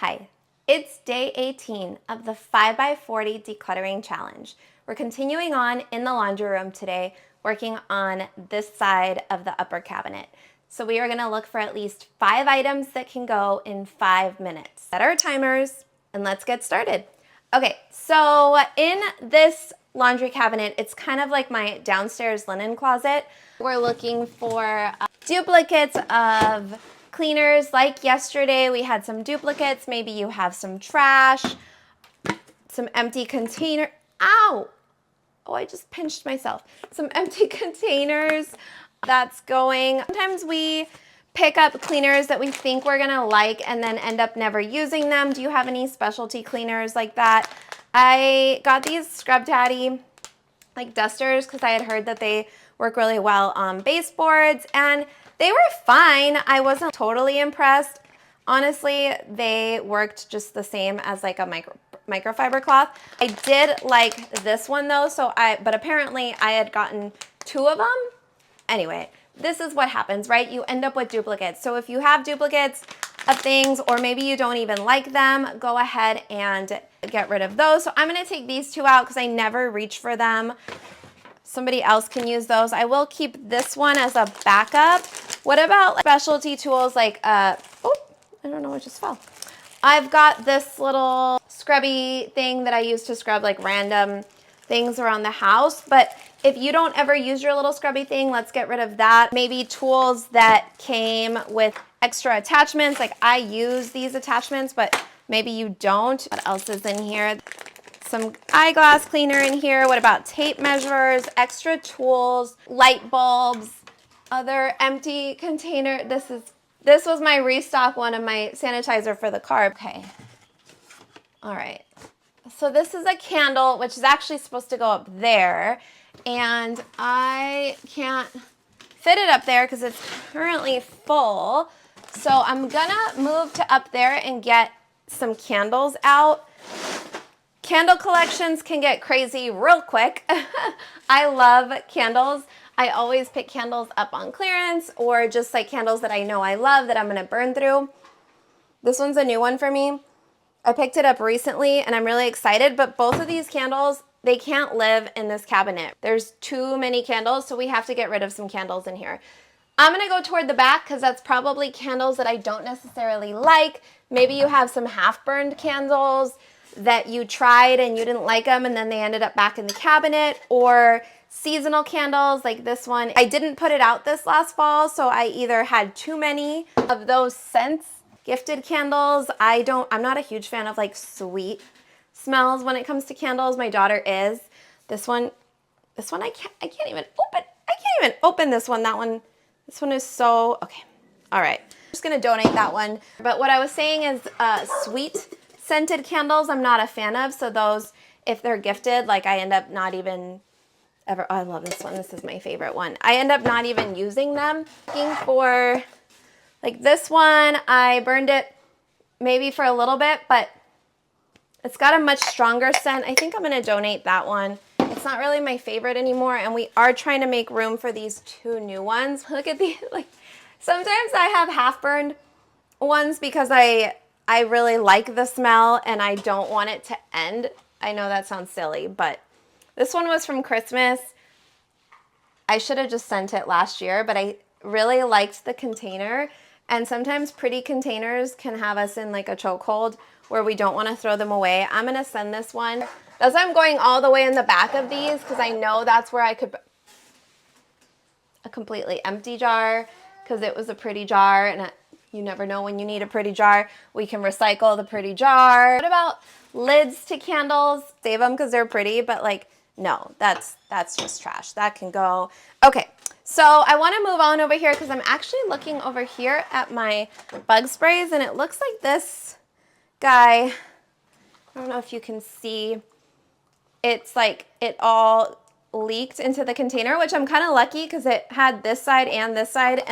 Hi, it's day 18 of the 5x40 decluttering challenge. We're continuing on in the laundry room today, working on this side of the upper cabinet. So we are gonna look for at least 5 items that can go in 5 minutes. Set our timers and let's get started. Okay, so in this laundry cabinet, it's kind of like my downstairs linen closet. We're looking for duplicates of cleaners. Like yesterday, we had some duplicates. Maybe you have some trash, some empty container. Ow! Oh, I just pinched myself. Some empty containers that's going. Sometimes we pick up cleaners that we think we're gonna like and then end up never using them. Do you have any specialty cleaners like that? I got these Scrub Daddy like dusters because I had heard that they work really well on baseboards, and they were fine. I wasn't totally impressed. Honestly, they worked just the same as like a microfiber cloth. I did like this one though, but apparently I had gotten 2 of them. Anyway, this is what happens, right? You end up with duplicates. So if you have duplicates of things, or maybe you don't even like them, go ahead and get rid of those. So I'm gonna take these 2 out because I never reach for them. Somebody else can use those. I will keep this one as a backup. What about like specialty tools like, oh, I don't know, it just fell. I've got this little scrubby thing that I use to scrub like random things around the house, but if you don't ever use your little scrubby thing, let's get rid of that. Maybe tools that came with extra attachments, like I use these attachments, but maybe you don't. What else is in here? Some eyeglass cleaner in here. What about tape measures, extra tools, light bulbs, other empty container. This was my restock one of my sanitizer for the car. Okay. All right. So this is a candle, which is actually supposed to go up there, and I can't fit it up there because it's currently full. So I'm gonna move to up there and get some candles out. Candle collections can get crazy real quick. I love candles. I always pick candles up on clearance or just like candles that I know I love that I'm gonna burn through. This one's a new one for me. I picked it up recently and I'm really excited, but both of these candles, they can't live in this cabinet. There's too many candles, so we have to get rid of some candles in here. I'm gonna go toward the back because that's probably candles that I don't necessarily like. Maybe you have some half-burned candles that you tried and you didn't like them and then they ended up back in the cabinet, or seasonal candles like this one. I didn't put it out this last fall, so I either had too many of those scents. Gifted candles, I'm not a huge fan of like sweet smells when it comes to candles. My daughter is. This one I can't even open this one. This one is so, okay. All right, I'm just gonna donate that one. But what I was saying is sweet scented candles I'm not a fan of, so those, if they're gifted, like I end up not even ever, oh, I love this one. This is my favorite one. I end up not even using them. Looking for like this one, I burned it maybe for a little bit, but it's got a much stronger scent. I think I'm gonna donate that one. It's not really my favorite anymore, and we are trying to make room for these 2 new ones. Look at these, like sometimes I have half-burned ones because I really like the smell and I don't want it to end. I know that sounds silly, but this one was from Christmas. I should have just sent it last year, but I really liked the container. And sometimes pretty containers can have us in like a chokehold where we don't want to throw them away. I'm going to send this one. That's why I'm going all the way in the back of these, because I know that's where I could put a completely empty jar, because it was a pretty jar and you never know when you need a pretty jar. We can recycle the pretty jar. What about lids to candles? Save them because they're pretty, but like, no, that's just trash. That can go. Okay, so I want to move on over here because I'm actually looking over here at my bug sprays, and it looks like this guy, I don't know if you can see, it's like it all leaked into the container, which I'm kind of lucky because it had this side and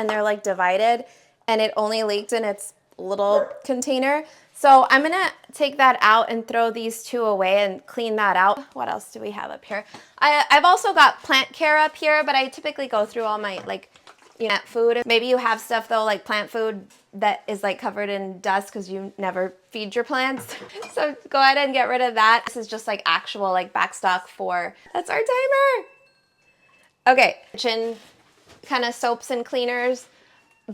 they're like divided, and it only leaked in its little container. So I'm gonna take that out and throw these 2 away and clean that out. What else do we have up here? I've also got plant care up here, but I typically go through all my like You know, food. Maybe you have stuff though, like plant food that is like covered in dust because you never feed your plants. So go ahead and get rid of that. This is just like actual like backstock for, that's our timer. Okay, kitchen kind of soaps and cleaners.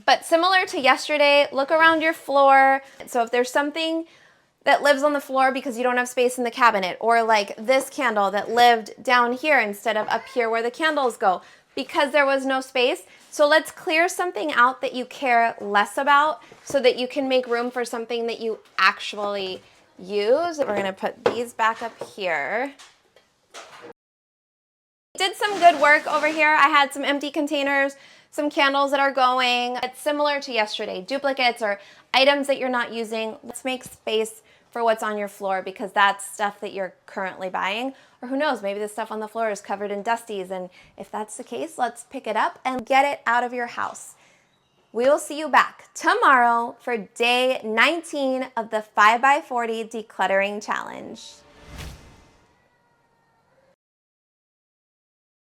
But similar to yesterday, look around your floor. So if there's something that lives on the floor because you don't have space in the cabinet, or like this candle that lived down here instead of up here where the candles go because there was no space. So let's clear something out that you care less about so that you can make room for something that you actually use. We're gonna put these back up here. Did some good work over here. I had some empty containers, some candles that are going. It's similar to yesterday, duplicates or items that you're not using. Let's make space for what's on your floor because that's stuff that you're currently buying. Or who knows, maybe the stuff on the floor is covered in dusties. And if that's the case, let's pick it up and get it out of your house. We will see you back tomorrow for day 19 of the 5x40 Decluttering Challenge.